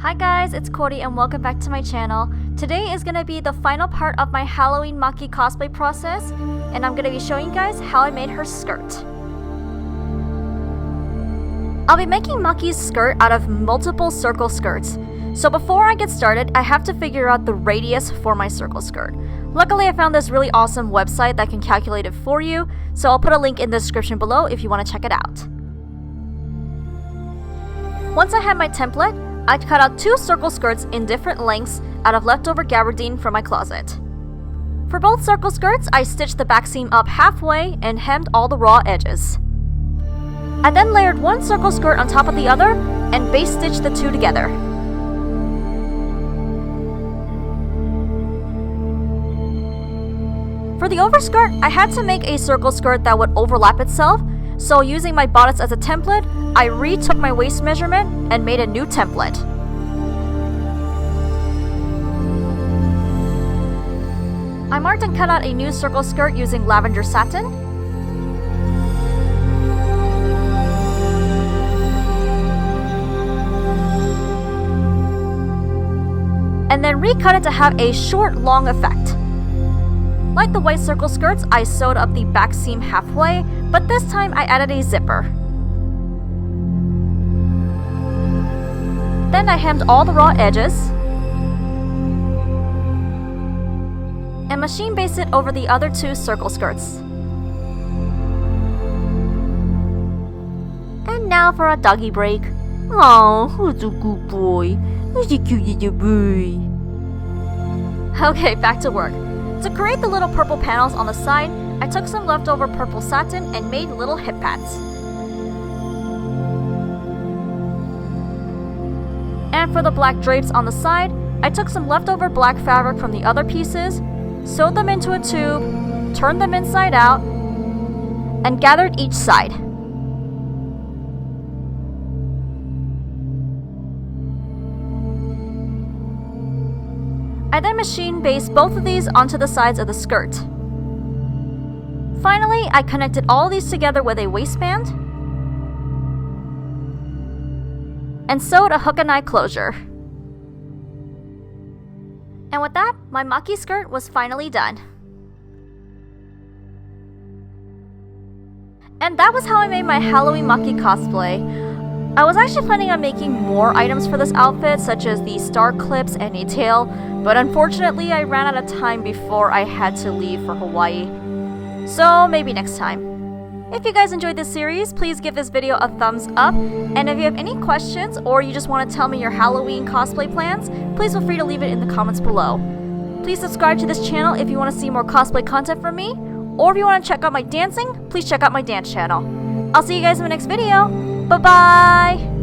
Hi guys, it's Cody and welcome back to my channel. Today is gonna be the final part of my Halloween Maki cosplay process, and I'm gonna be showing you guys how I made her skirt. I'll be making Maki's skirt out of multiple circle skirts. So before I get started, I have to figure out the radius for my circle skirt. Luckily, I found this really awesome website that can calculate it for you, so I'll put a link in the description below if you want to check it out. Once I have my template, I cut out 2 circle skirts in different lengths out of leftover gabardine from my closet. For both circle skirts, I stitched the back seam up halfway and hemmed all the raw edges. I then layered one circle skirt on top of the other and base stitched the 2 together. For the overskirt, I had to make a circle skirt that would overlap itself, so using my bodice as a template, I retook my waist measurement and made a new template. I marked and cut out a new circle skirt using lavender satin. And then recut it to have a short, long effect. Like the white circle skirts, I sewed up the back seam halfway, but this time I added a zipper. Then I hemmed all the raw edges and machine basted it over the other 2 circle skirts. And now for a doggy break. Oh, who's a good boy? Who's a cute little boy? Okay, back to work. To create the little purple panels on the side, I took some leftover purple satin and made little hip pads. And for the black drapes on the side, I took some leftover black fabric from the other pieces, sewed them into a tube, turned them inside out, and gathered each side. I then machine based both of these onto the sides of the skirt. Finally, I connected all these together with a waistband and sewed a hook and eye closure. And with that, my Maki skirt was finally done. And that was how I made my Halloween Maki cosplay. I was actually planning on making more items for this outfit, such as the star clips and a tail, but unfortunately I ran out of time before I had to leave for Hawaii. So maybe next time. If you guys enjoyed this series, please give this video a thumbs up, and if you have any questions or you just want to tell me your Halloween cosplay plans, please feel free to leave it in the comments below. Please subscribe to this channel if you want to see more cosplay content from me, or if you want to check out my dancing, please check out my dance channel. I'll see you guys in my next video. Bye-bye!